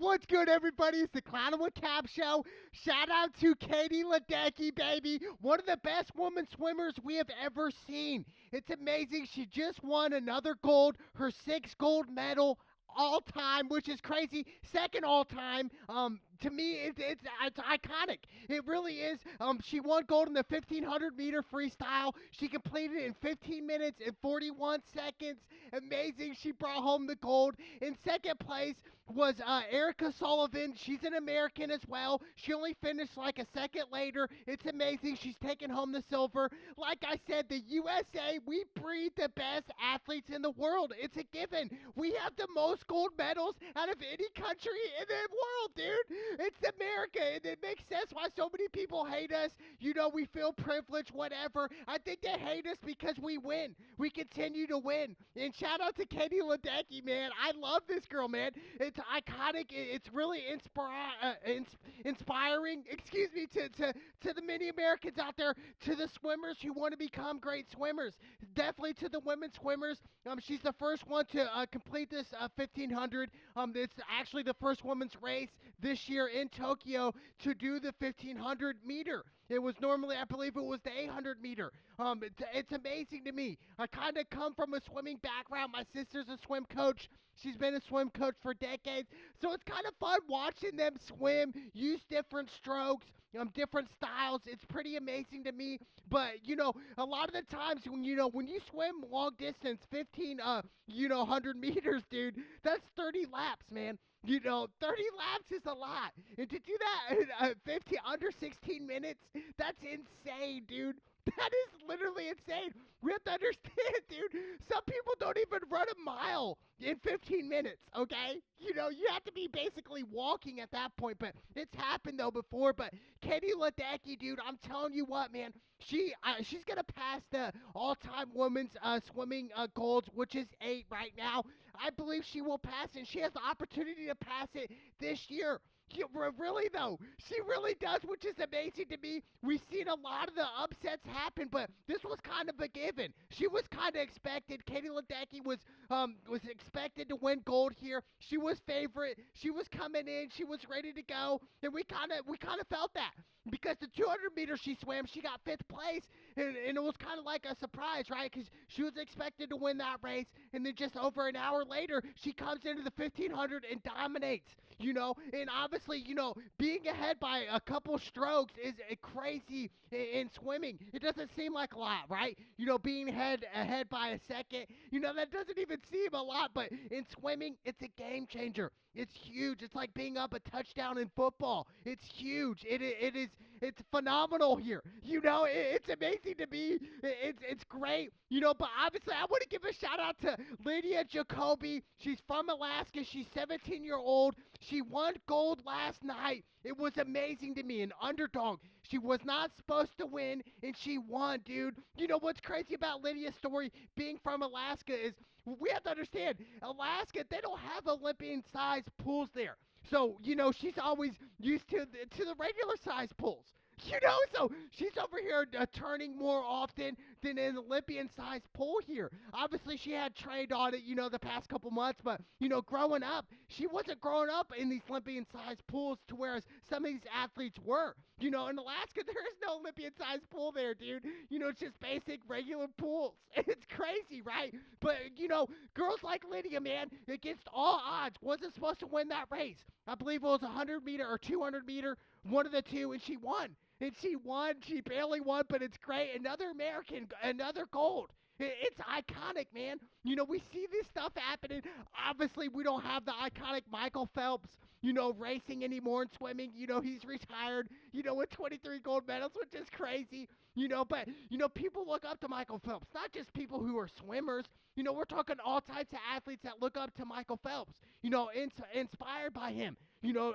What's good, everybody? It's the Clown with Cap Show. Shout out to Katie Ledecky, baby. One of the best women swimmers we have ever seen. It's amazing. She just won another gold, her sixth gold medal all time, which is crazy. Second all time. To me, it's iconic. It really is. She won gold in the 1500-meter freestyle. She completed it in 15 minutes and 41 seconds. Amazing. She brought home the gold. In second place was Erica Sullivan. She's an American as well. She only finished like a second later. It's amazing. She's taking home the silver. Like I said, the USA, we breed the best athletes in the world. It's a given. We have the most gold medals out of any country in the world, dude. It's America, and it makes sense why so many people hate us. You know, we feel privileged, whatever. I think they hate us because we win. We continue to win. And shout out to Katie Ledecky, man. I love this girl, man. It's iconic. It's really inspiring. Excuse me, to the many Americans out there, to the swimmers who want to become great swimmers. Definitely to the women swimmers. She's the first one to complete this 1500. It's actually the first women's race this year in Tokyo to do the 1500 meter. It was normally, I believe it was the 800 meter. It's amazing to me. I kind of come from a swimming background. My sister's a swim coach. She's been a swim coach for decades. So it's kind of fun watching them swim, use different strokes, different styles. It's pretty amazing to me. But, a lot of the times when you swim long distance, 100 meters, dude, that's 30 laps, man. 30 laps is a lot. And to do that in under 16 minutes, that's insane, dude. That is literally insane. We have to understand, dude. Some people don't even run a mile in 15 minutes, okay? You have to be basically walking at that point. But it's happened, though, before. But Katie Ledecky, dude, I'm telling you what, man. She's going to pass the all-time women's swimming golds, which is 8 right now. I believe she will pass it. She has the opportunity to pass it this year. Really, though, she really does, which is amazing to me. We've seen a lot of the upsets happen, but this was kind of a given. She was kind of expected. Katie Ledecky was expected to win gold here. She was favorite. She was coming in. She was ready to go, and we kind of felt that because the 200 meters she swam, she got 5th place, and it was kind of like a surprise, right? Because she was expected to win that race, and then just over an hour later, she comes into the 1500 and dominates. And obviously, being ahead by a couple strokes is crazy in swimming. It doesn't seem like a lot, right? Being ahead by a second, that doesn't even seem a lot, but in swimming, it's a game changer. It's huge. It's like being up a touchdown in football. It's huge. It's phenomenal here. It's amazing to me. It's great. But obviously I want to give a shout out to Lydia Jacoby. She's from Alaska. She's 17-year-old. She won gold last night. It was amazing to me. An underdog. She was not supposed to win, and she won, dude. What's crazy about Lydia's story being from Alaska is we have to understand, Alaska, they don't have Olympian-sized pools there. So, she's always used to the regular-sized pools. So she's over here turning more often than an Olympian-sized pool here. Obviously, she had trained on it, the past couple months, but, growing up, she wasn't growing up in these Olympian-sized pools to whereas some of these athletes were. In Alaska, there is no Olympian-sized pool there, dude. It's just basic, regular pools. It's crazy, right? But, girls like Lydia, man, against all odds, wasn't supposed to win that race. I believe it was 100-meter or 200-meter, one of the two, and she won. And she won. She barely won, but it's great. Another American, another gold. It's iconic, man. We see this stuff happening. Obviously, we don't have the iconic Michael Phelps, racing anymore in swimming. He's retired, with 23 gold medals, which is crazy. But, people look up to Michael Phelps. Not just people who are swimmers. We're talking all types of athletes that look up to Michael Phelps, inspired by him,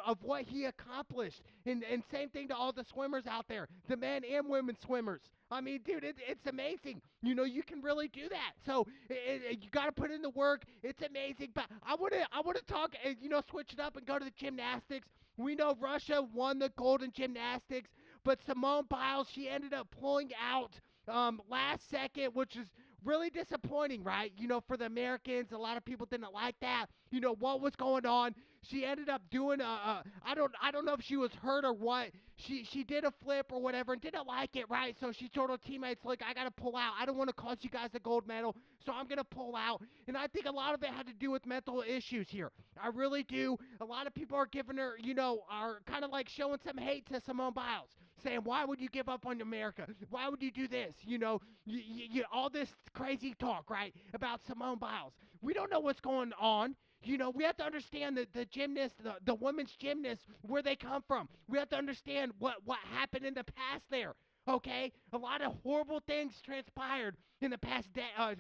of what he accomplished. And same thing to all the swimmers out there, the men and women swimmers. I mean, dude, it's amazing. You can really do that. So you got to put in the work. It's amazing. But I want to talk, switch it up and go to the gymnastics. We know Russia won the gold in gymnastics, but Simone Biles, she ended up pulling out last second, which is really disappointing, right? For the Americans, a lot of people didn't like that. What was going on? She ended up doing I don't know if she was hurt or what. She did a flip or whatever and didn't like it, right? So she told her teammates, "Look, I gotta pull out. I don't want to cost you guys a gold medal, so I'm gonna pull out." And I think a lot of it had to do with mental issues here. I really do. A lot of people are giving her, are kind of like showing some hate to Simone Biles, saying, "Why would you give up on America? Why would you do this?" All this crazy talk, right, about Simone Biles. We don't know what's going on. We have to understand that the gymnasts, the women's gymnasts, where they come from. We have to understand what happened in the past there. Okay, a lot of horrible things transpired in the past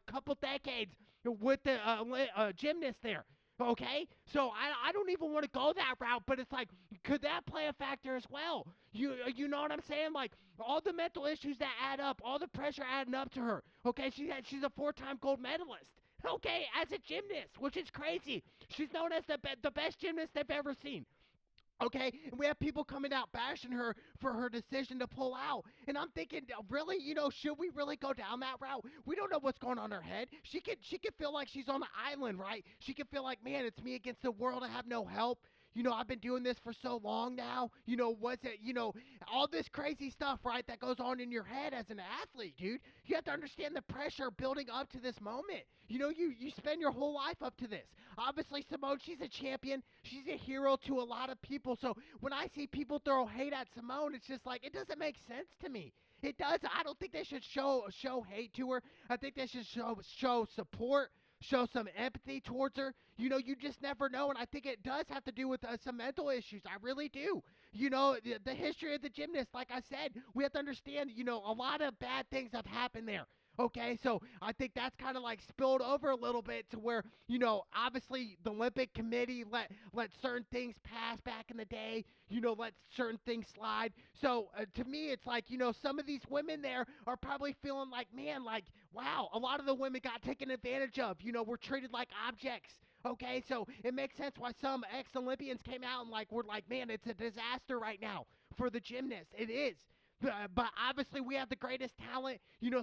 couple decades with the gymnasts there. Okay, so I don't even want to go that route, but it's like, could that play a factor as well? You know what I'm saying? Like, all the mental issues that add up, all the pressure adding up to her. Okay, she's a 4-time gold medalist. Okay, as a gymnast, which is crazy. She's known as the best gymnast they've ever seen. Okay, and we have people coming out bashing her for her decision to pull out. And I'm thinking, really, should we really go down that route? We don't know what's going on in her head. She could feel like she's on the island, right? She could feel like, man, it's me against the world. I have no help. I've been doing this for so long now. What's it, all this crazy stuff, right, that goes on in your head as an athlete, dude. You have to understand the pressure building up to this moment. You spend your whole life up to this. Obviously, Simone, she's a champion. She's a hero to a lot of people. So when I see people throw hate at Simone, it's just like, it doesn't make sense to me. It does. I don't think they should show hate to her. I think they should show support, show some empathy towards her. You just never know, and I think it does have to do with some mental issues. I really do. The history of the gymnast, like I said, we have to understand, a lot of bad things have happened there. Okay, so I think that's kind of like spilled over a little bit to where, obviously the Olympic Committee let certain things pass back in the day, let certain things slide. So to me, it's like, some of these women there are probably feeling like, man, like, wow, a lot of the women got taken advantage of. We're treated like objects. Okay, so it makes sense why some ex-Olympians came out and we're like, man, it's a disaster right now for the gymnasts. It is. But obviously we have the greatest talent.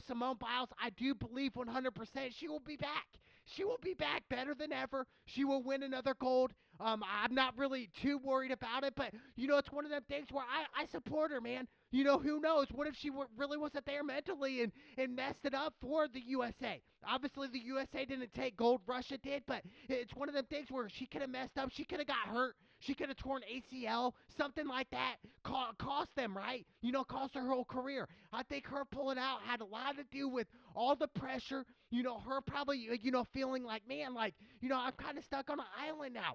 Simone Biles, I do believe 100% she will be back. She will be back better than ever. She will win another gold. I'm not really too worried about it, but, it's one of them things where I support her, man. Who knows? What if she really wasn't there mentally and messed it up for the USA? Obviously, the USA didn't take gold. Russia did, but it's one of them things where she could have messed up. She could have got hurt. She could have torn ACL, something like that. Cost them, right? Cost her whole career. I think her pulling out had a lot to do with all the pressure. Her probably, feeling like, man, I'm kind of stuck on an island now.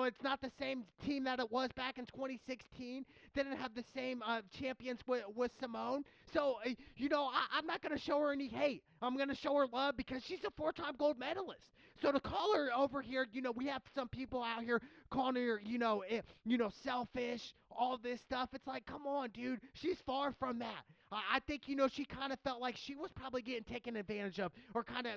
It's not the same team that it was back in 2016. Didn't have the same champions with Simone. So, I'm not going to show her any hate. I'm going to show her love because she's a 4-time gold medalist. So to call her over here, we have some people out here calling her, selfish, all this stuff. It's like, come on, dude. She's far from that. I think, she kind of felt like she was probably getting taken advantage of, or kind of,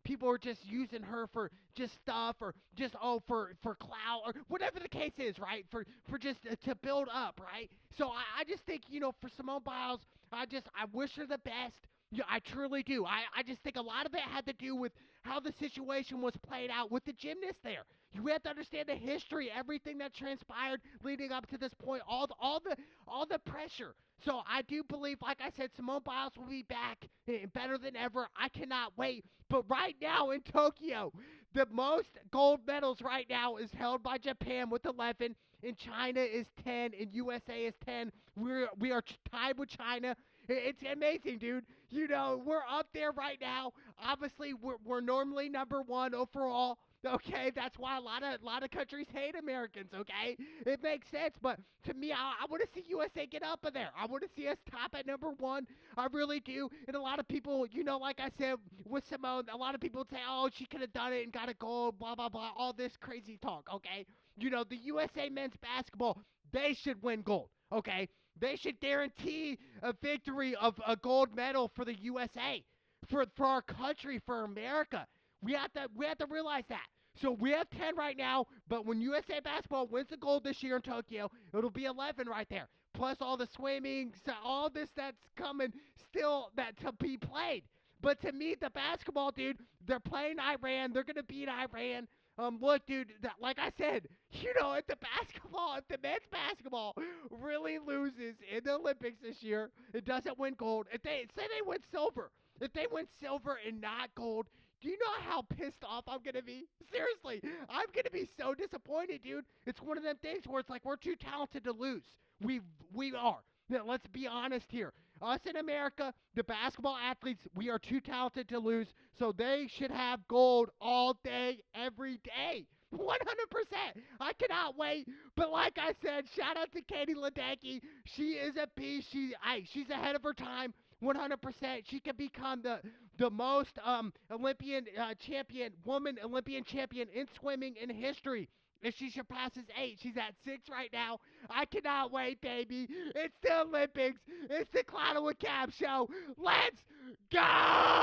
people were just using her for just stuff, or just, for clout, or whatever the case is, right? For just to build up, right? So I just think, for Simone Biles, I wish her the best. Yeah, I truly do. I just think a lot of it had to do with how the situation was played out with the gymnast there. You have to understand the history, everything that transpired leading up to this point, all the pressure. So I do believe, like I said, Simone Biles will be back better than ever. I cannot wait. But right now in Tokyo, the most gold medals right now is held by Japan with 11, and China is 10, and USA is 10. We are tied with China. It's amazing, dude. We're up there right now. Obviously, we're normally number one overall. Okay, that's why a lot of countries hate Americans. Okay, it makes sense. But to me, I want to see USA get up in there. I want to see us top at number one. I really do. And a lot of people, like I said with Simone, a lot of people say, "Oh, she could have done it and got a gold." Blah blah blah. All this crazy talk. Okay, the USA men's basketball, they should win gold. Okay, they should guarantee a victory of a gold medal for the USA, for our country, for America. We have to realize that. So we have 10 right now, but when USA basketball wins the gold this year in Tokyo, it'll be 11 right there. Plus all the swimming, so all this that's coming still that to be played. But to me, the basketball, dude, they're playing Iran. They're going to beat Iran. Look, dude, like I said, if the men's basketball really loses in the Olympics this year, it doesn't win gold. If they win silver, if they win silver and not gold, do you know how pissed off I'm gonna be? Seriously, I'm gonna be so disappointed, dude. It's one of them things where it's like we're too talented to lose. We are. Now, let's be honest here. Us in America, the basketball athletes, we are too talented to lose, so they should have gold all day, every day. 100%. I cannot wait. But like I said, shout out to Katie Ledecky. She is a beast. She's ahead of her time. 100%. She could become the most woman Olympian champion in swimming in history. If she surpasses 8, she's at 6 right now. I cannot wait, baby. It's the Olympics. It's the Cloud with Cab show. Let's go!